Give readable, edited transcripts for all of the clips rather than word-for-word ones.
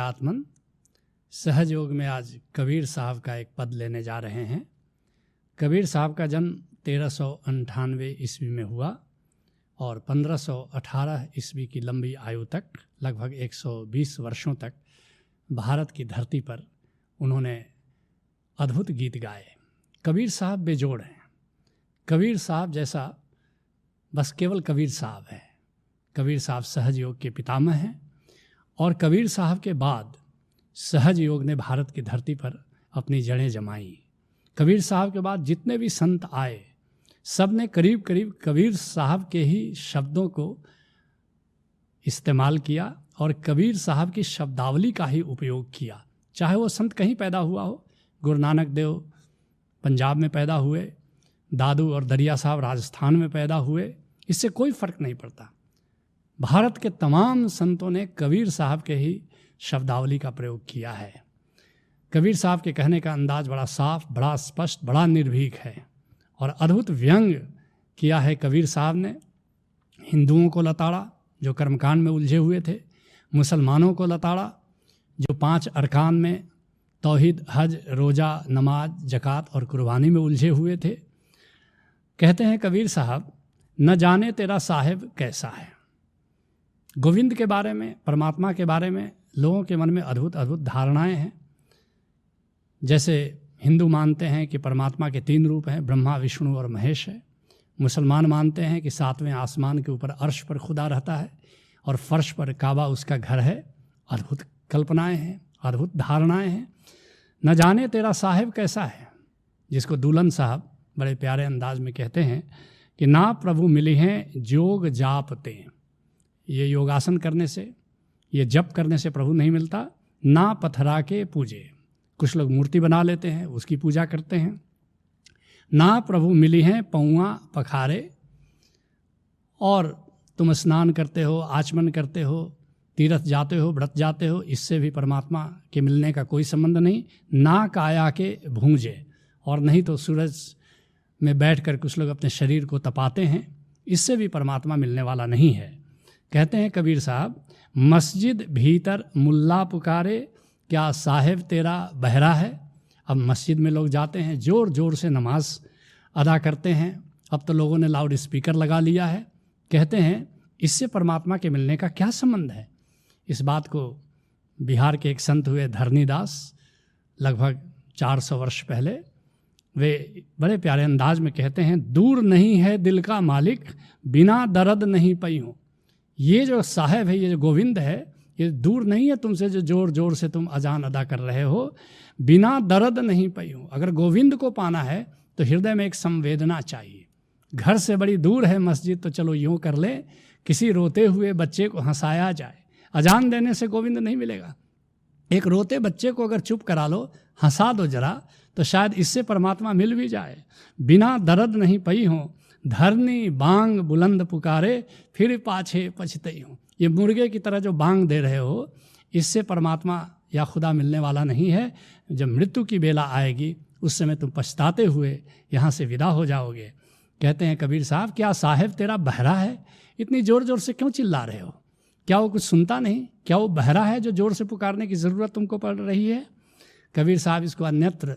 आत्मन सहज योग में आज कबीर साहब का एक पद लेने जा रहे हैं। कबीर साहब का जन्म 1398 ईस्वी में हुआ और 1518 ईस्वी की लंबी आयु तक लगभग 120 वर्षों तक भारत की धरती पर उन्होंने अद्भुत गीत गाए। कबीर साहब बेजोड़ हैं। कबीर साहब जैसा बस केवल कबीर साहब है। कबीर साहब सहज योग के पितामह हैं और कबीर साहब के बाद सहज योग ने भारत की धरती पर अपनी जड़ें जमाई। कबीर साहब के बाद जितने भी संत आए सब ने करीब करीब कबीर साहब के ही शब्दों को इस्तेमाल किया और कबीर साहब की शब्दावली का ही उपयोग किया। चाहे वो संत कहीं पैदा हुआ हो, गुरु नानक देव पंजाब में पैदा हुए, दादू और दरिया साहब राजस्थान में पैदा हुए, इससे कोई फ़र्क नहीं पड़ता। भारत के तमाम संतों ने कबीर साहब के ही शब्दावली का प्रयोग किया है। कबीर साहब के कहने का अंदाज बड़ा साफ, बड़ा स्पष्ट, बड़ा निर्भीक है और अद्भुत व्यंग किया है कबीर साहब ने। हिंदुओं को लताड़ा जो कर्मकांड में उलझे हुए थे, मुसलमानों को लताड़ा जो 5 अरकान में तौहीद, हज, रोज़ा, नमाज, ज़कात और कुर्बानी में उलझे हुए थे। कहते हैं कबीर साहब, न जाने तेरा साहिब कैसा है। गोविंद के बारे में, परमात्मा के बारे में लोगों के मन में अद्भुत अद्भुत धारणाएं हैं। जैसे हिंदू मानते हैं कि परमात्मा के 3 रूप हैं, ब्रह्मा, विष्णु और महेश है। मुसलमान मानते हैं कि 7वें आसमान के ऊपर अर्श पर खुदा रहता है और फर्श पर काबा उसका घर है। अद्भुत कल्पनाएं हैं, अद्भुत धारणाएं हैं। न जाने तेरा साहिब कैसा है, जिसको दुल्हन साहब बड़े प्यारे अंदाज में कहते हैं कि ना प्रभु मिली हैं जोग जापते। ये योगासन करने से, ये जप करने से प्रभु नहीं मिलता। ना पथरा के पूजे, कुछ लोग मूर्ति बना लेते हैं, उसकी पूजा करते हैं। ना प्रभु मिली हैं पौआ पखारे, और तुम स्नान करते हो, आचमन करते हो, तीर्थ जाते हो, व्रत जाते हो, इससे भी परमात्मा के मिलने का कोई संबंध नहीं। ना काया के भूंजे, और नहीं तो सूरज में बैठकर कुछ लोग अपने शरीर को तपाते हैं, इससे भी परमात्मा मिलने वाला नहीं है। कहते हैं कबीर साहब, मस्जिद भीतर मुल्ला पुकारे, क्या साहिब तेरा बहरा है। अब मस्जिद में लोग जाते हैं, ज़ोर ज़ोर से नमाज अदा करते हैं। अब तो लोगों ने लाउड स्पीकर लगा लिया है। कहते हैं इससे परमात्मा के मिलने का क्या संबंध है। इस बात को बिहार के एक संत हुए धरनीदास, लगभग 400 वर्ष पहले, वे बड़े प्यारे अंदाज में कहते हैं, दूर नहीं है दिल का मालिक, बिना दर्द नहीं पई हूँ। ये जो साहिब है, ये जो गोविंद है, ये दूर नहीं है तुमसे जो जोर जोर से तुम अजान अदा कर रहे हो, बिना दर्द नहीं पई हूँ। अगर गोविंद को पाना है तो हृदय में एक संवेदना चाहिए। घर से बड़ी दूर है मस्जिद, तो चलो यूँ कर ले, किसी रोते हुए बच्चे को हंसाया जाए। अजान देने से गोविंद नहीं मिलेगा। एक रोते बच्चे को अगर चुप करा लो, हंसा दो जरा, तो शायद इससे परमात्मा मिल भी जाए। बिना दर्द नहीं पई हूँ, धरनी बांग बुलंद पुकारे, फिर पाछे पछतई हूँ। ये मुर्गे की तरह जो बांग दे रहे हो, इससे परमात्मा या खुदा मिलने वाला नहीं है। जब मृत्यु की बेला आएगी, उस समय तुम पछताते हुए यहाँ से विदा हो जाओगे। कहते हैं कबीर साहब, क्या साहिब तेरा बहरा है। इतनी ज़ोर ज़ोर से क्यों चिल्ला रहे हो? क्या वो कुछ सुनता नहीं? क्या वो बहरा है जो ज़ोर से पुकारने की ज़रूरत तुमको पड़ रही है? कबीर साहब इसको अन्यत्र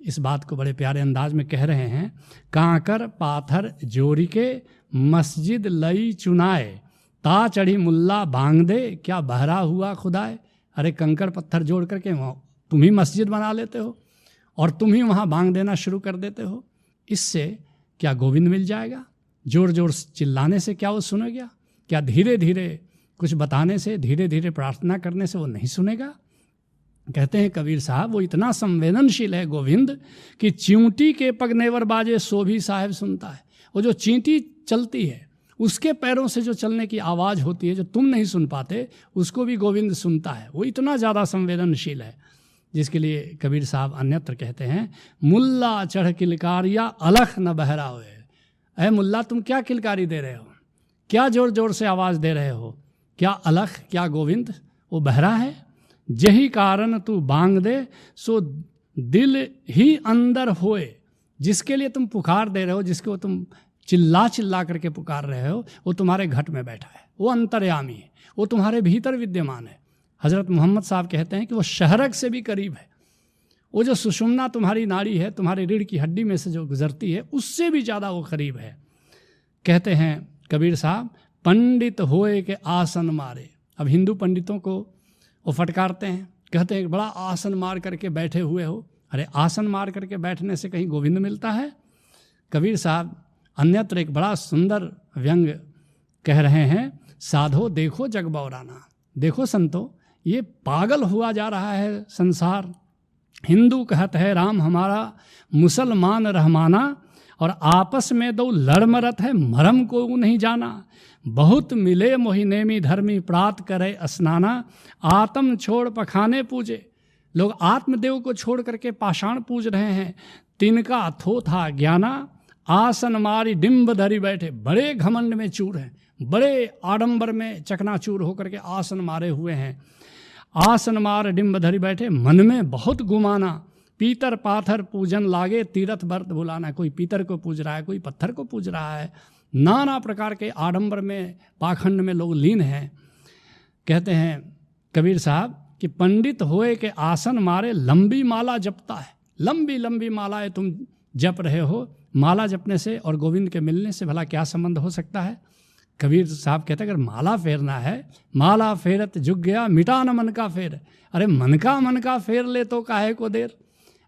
इस बात को बड़े प्यारे अंदाज में कह रहे हैं, कांकर पाथर जोड़ी के मस्जिद लई चुनाए, ता चढ़ी मुल्ला बांग दे, क्या बहरा हुआ खुदाए। अरे कंकड़ पत्थर जोड़ करके तुम ही मस्जिद बना लेते हो और तुम ही वहाँ बांग देना शुरू कर देते हो। इससे क्या गोविंद मिल जाएगा? जोर जोर चिल्लाने से क्या वो सुनेगा? क्या धीरे धीरे कुछ बताने से, धीरे धीरे प्रार्थना करने से वो नहीं सुनेगा? कहते हैं कबीर साहब, वो इतना संवेदनशील है गोविंद कि चींटी के पगनेवर बाजे सो भी साहिब सुनता है। वो जो चींटी चलती है, उसके पैरों से जो चलने की आवाज़ होती है, जो तुम नहीं सुन पाते, उसको भी गोविंद सुनता है। वो इतना ज़्यादा संवेदनशील है, जिसके लिए कबीर साहब अन्यत्र कहते हैं, मुल्ला चढ़ किलकारिया अलख न बहरा हुए। अरे मुल्ला, तुम क्या किलकारी दे रहे हो? क्या जोर जोर से आवाज़ दे रहे हो? क्या अलख, क्या गोविंद वो बहरा है? यही कारण तू बांग दे, सो दिल ही अंदर होए। जिसके लिए तुम पुकार दे रहे हो, जिसको तुम चिल्ला चिल्ला करके पुकार रहे हो, वो तुम्हारे घट में बैठा है, वो अंतर्यामी है, वो तुम्हारे भीतर विद्यमान है। हज़रत मोहम्मद साहब कहते हैं कि वो शहरक से भी करीब है। वो जो सुषुम्ना तुम्हारी नाड़ी है, तुम्हारी रीढ़ की हड्डी में से जो गुजरती है, उससे भी ज़्यादा वो करीब है। कहते हैं कबीर साहब, पंडित होए के आसन मारे। अब हिंदू पंडितों को वो फटकारते हैं, कहते हैं कि बड़ा आसन मार करके बैठे हुए हो। अरे आसन मार करके बैठने से कहीं गोविंद मिलता है? कबीर साहब अन्यत्र एक बड़ा सुंदर व्यंग कह रहे हैं, साधो देखो जग बौराना। देखो संतो, ये पागल हुआ जा रहा है संसार। हिंदू कहत है राम हमारा, मुसलमान रहमाना, और आपस में दो लड़ मरत है, मरम को नहीं जाना। बहुत मिले मोहिनेमी धर्मी, प्रात करे स्नाना। आत्म छोड़ पखाने पूजे। लोग आत्मदेव को छोड़ करके पाषाण पूज रहे हैं। तिनका थोथा ज्ञाना, आसन मारी डिम्ब धरी बैठे। बड़े घमंड में चूर हैं, बड़े आडंबर में चकनाचूर होकर के आसन मारे हुए हैं। आसन मार डिम्ब धरी बैठे, मन में बहुत गुमाना। पीतर पाथर पूजन लागे, तीर्थ व्रत भुलाना। कोई पीतर को पूज रहा है, कोई पत्थर को पूज रहा है। नाना प्रकार के आडंबर में, पाखंड में लोग लीन हैं। कहते हैं कबीर साहब कि पंडित होए के आसन मारे, लंबी माला जपता है। लंबी लंबी मालाएं तुम जप रहे हो। माला जपने से और गोविंद के मिलने से भला क्या संबंध हो सकता है? कबीर साहब कहते हैं अगर माला फेरना है, माला फेरत जुग गया, मिटा न मन का फेर। अरे मन का फेर ले तो काहे को देर।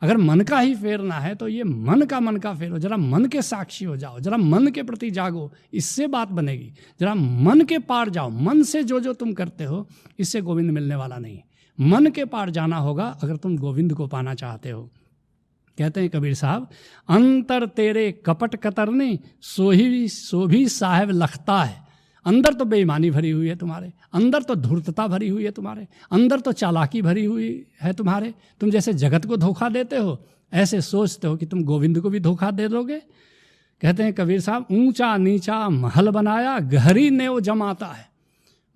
अगर मन का ही फेरना है तो ये मन का फेरो। जरा मन के साक्षी हो जाओ, जरा मन के प्रति जागो, इससे बात बनेगी। जरा मन के पार जाओ, मन से जो जो तुम करते हो इससे गोविंद मिलने वाला नहीं है। मन के पार जाना होगा अगर तुम गोविंद को पाना चाहते हो। कहते हैं कबीर साहब, अंतर तेरे कपट कतरने, सो भी साहेब लखता है। अंदर तो बेईमानी भरी हुई है तुम्हारे, अंदर तो धूर्तता भरी हुई है तुम्हारे, अंदर तो चालाकी भरी हुई है तुम्हारे। तुम जैसे जगत को धोखा देते हो, ऐसे सोचते हो कि तुम गोविंद को भी धोखा दे दोगे। कहते हैं कबीर साहब, ऊंचा नीचा महल बनाया, गहरी नेव जमाता है।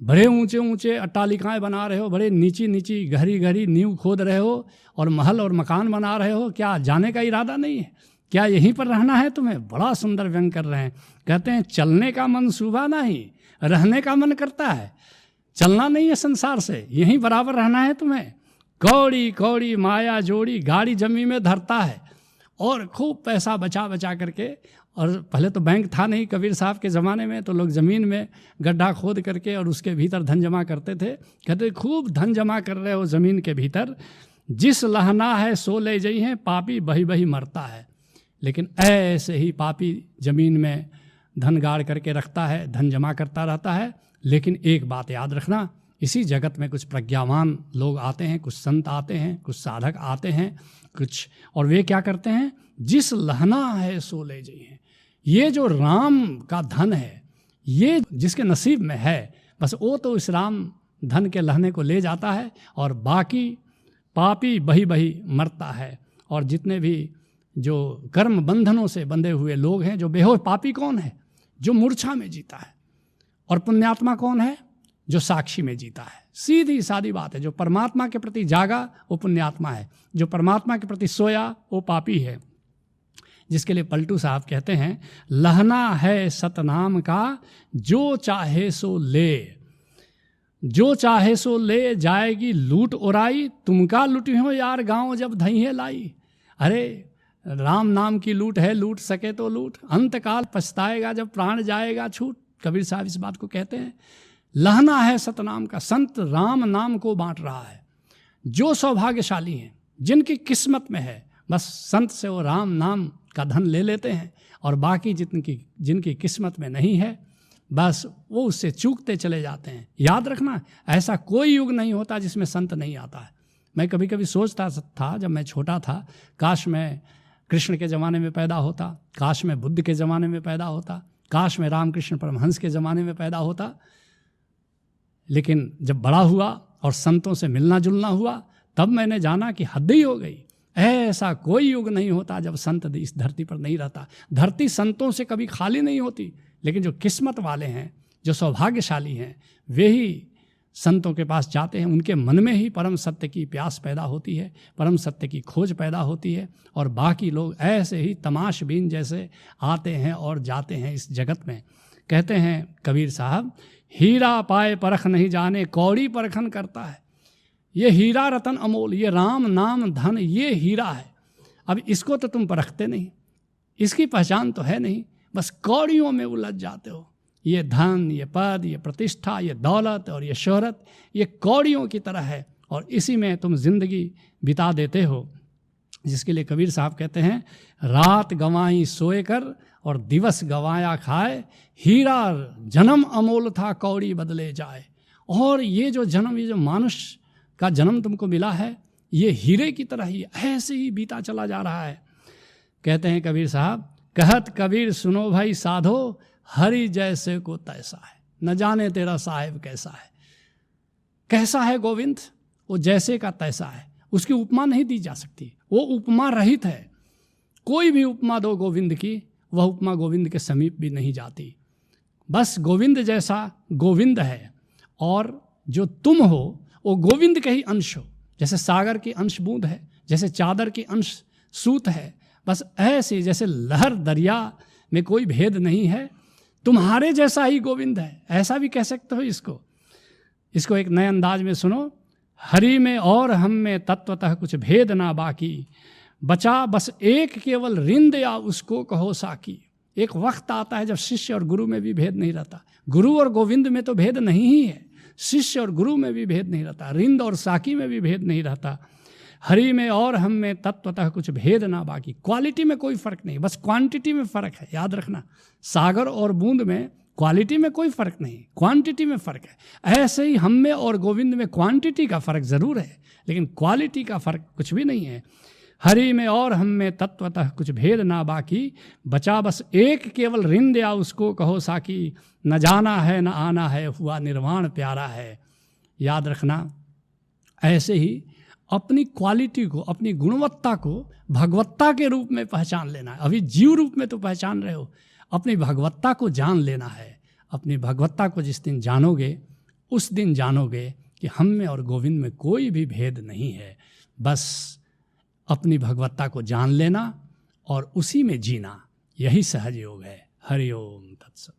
बड़े ऊंचे ऊंचे अट्टालिकाएं बना रहे हो, बड़े नीची नीची गहरी गहरी नींव खोद रहे हो और महल और मकान बना रहे हो। क्या जाने का इरादा नहीं है? क्या यहीं पर रहना है तुम्हें? बड़ा सुंदर व्यंग कर रहे हैं। कहते हैं चलने का मन सूबा नहीं, रहने का मन करता है। चलना नहीं है संसार से, यहीं बराबर रहना है तुम्हें। कौड़ी कौड़ी माया जोड़ी, गाड़ी जमी में धरता है। और खूब पैसा बचा बचा करके, और पहले तो बैंक था नहीं कबीर साहब के ज़माने में, तो लोग ज़मीन में गड्ढा खोद करके और उसके भीतर धन जमा करते थे। कहते खूब धन जमा कर रहे हो ज़मीन के भीतर, जिस लहना है सो ले जई हैं, पापी बही बही मरता है। लेकिन ऐसे ही पापी ज़मीन में धन गाड़ करके रखता है, धन जमा करता रहता है। लेकिन एक बात याद रखना, इसी जगत में कुछ प्रज्ञावान लोग आते हैं, कुछ संत आते हैं, कुछ साधक आते हैं, कुछ, और वे क्या करते हैं, जिस लहना है सो ले जई हैं। ये जो राम का धन है, ये जिसके नसीब में है, बस वो तो इस राम धन के लहने को ले जाता है, और बाकी पापी बही बही मरता है। और जितने भी जो कर्म बंधनों से बंधे हुए लोग हैं, जो बेहोश, पापी कौन है? जो मूर्छा में जीता है। और पुण्यात्मा कौन है? जो साक्षी में जीता है। सीधी सादी बात है। जो परमात्मा के प्रति जागा वो पुण्यात्मा है, जो परमात्मा के प्रति सोया वो पापी है। जिसके लिए पलटू साहब कहते हैं, लहना है सतनाम का, जो चाहे सो ले। जो चाहे सो ले, जाएगी लूट उड़ाई, तुमका लुटी हो यार गांव जब धइये लाई। अरे राम नाम की लूट है, लूट सके तो लूट, अंतकाल पछताएगा जब प्राण जाएगा छूट। कबीर साहब इस बात को कहते हैं। लहना है सतनाम का, संत राम नाम को बांट रहा है। जो सौभाग्यशाली हैं, जिनकी किस्मत में है, बस संत से वो राम नाम का धन ले लेते हैं, और बाकी जिनकी किस्मत में नहीं है, बस वो उससे चूकते चले जाते हैं। याद रखना, ऐसा कोई युग नहीं होता जिसमें संत नहीं आता है। मैं कभी कभी सोचता था जब मैं छोटा था, काश मैं कृष्ण के ज़माने में पैदा होता, काश मैं बुद्ध के ज़माने में पैदा होता, काश मैं रामकृष्ण परमहंस के ज़माने में पैदा होता। लेकिन जब बड़ा हुआ और संतों से मिलना जुलना हुआ, तब मैंने जाना कि हद ही हो गई। ऐसा कोई युग नहीं होता जब संत इस धरती पर नहीं रहता। धरती संतों से कभी खाली नहीं होती, लेकिन जो किस्मत वाले हैं, जो सौभाग्यशाली हैं, वे ही संतों के पास जाते हैं। उनके मन में ही परम सत्य की प्यास पैदा होती है, परम सत्य की खोज पैदा होती है, और बाकी लोग ऐसे ही तमाशबीन जैसे आते हैं और जाते हैं इस जगत में। कहते हैं कबीर साहब, हीरा पाए परख नहीं जाने, कौड़ी परखन करता है। ये हीरा रतन अमोल, ये राम नाम धन, ये हीरा है। अब इसको तो तुम परखते नहीं, इसकी पहचान तो है नहीं, बस कौड़ियों में उलझ जाते हो। ये धन, ये पद, ये प्रतिष्ठा, ये दौलत और ये शोहरत, ये कौड़ियों की तरह है और इसी में तुम जिंदगी बिता देते हो। जिसके लिए कबीर साहब कहते हैं, रात गंवाई सोए कर और दिवस गंवाया खाए, हीरा जन्म अमोल था कौड़ी बदले जाए। और ये जो जन्म, ये जो मानुष का जन्म तुमको मिला है, ये हीरे की तरह ही ऐसे ही बीता चला जा रहा है। कहते हैं कबीर साहब, कहत कबीर सुनो भाई साधो, हरि जैसे को तैसा है, न जाने तेरा साहिब कैसा है। कैसा है गोविंद? वो जैसे का तैसा है, उसकी उपमा नहीं दी जा सकती, वो उपमा रहित है। कोई भी उपमा दो गोविंद की, वह उपमा गोविंद के समीप भी नहीं जाती। बस गोविंद जैसा गोविंद है और जो तुम हो वो गोविंद के ही अंश हो। जैसे सागर की अंश बूंद है, जैसे चादर की अंश सूत है, बस ऐसे जैसे लहर दरिया में कोई भेद नहीं है, तुम्हारे जैसा ही गोविंद है, ऐसा भी कह सकते हो इसको। इसको एक नए अंदाज में सुनो, हरि में और हम में तत्वतः कुछ भेद ना बाकी, बचा बस एक केवल रिंद या उसको कहो साकी। एक वक्त आता है जब शिष्य और गुरु में भी भेद नहीं रहता, गुरु और गोविंद में तो भेद नहीं ही है, शिष्य और गुरु में भी भेद नहीं रहता, रिंद और साकी में भी भेद नहीं रहता। हरि में और हम में तत्वतः कुछ भेद ना बाकी, क्वालिटी में कोई फर्क नहीं, बस क्वांटिटी में फर्क है। याद रखना, सागर और बूंद में क्वालिटी में कोई फर्क नहीं, क्वांटिटी में फर्क है। ऐसे ही हम में और गोविंद में क्वांटिटी का फर्क जरूर है, लेकिन क्वालिटी का फर्क कुछ भी नहीं है। हरि में और हम में तत्वतः कुछ भेद ना बाकी, बचा बस एक केवल रिंद या उसको कहो साकी, न जाना है न आना है, हुआ निर्वाण प्यारा है। याद रखना, ऐसे ही अपनी क्वालिटी को, अपनी गुणवत्ता को भगवत्ता के रूप में पहचान लेना है। अभी जीव रूप में तो पहचान रहे हो, अपनी भगवत्ता को जान लेना है। अपनी भगवत्ता को जिस दिन जानोगे, उस दिन जानोगे कि हम में और गोविंद में कोई भी भेद नहीं है। बस अपनी भगवत्ता को जान लेना और उसी में जीना, यही सहज योग है। हरि ओम तत्सत।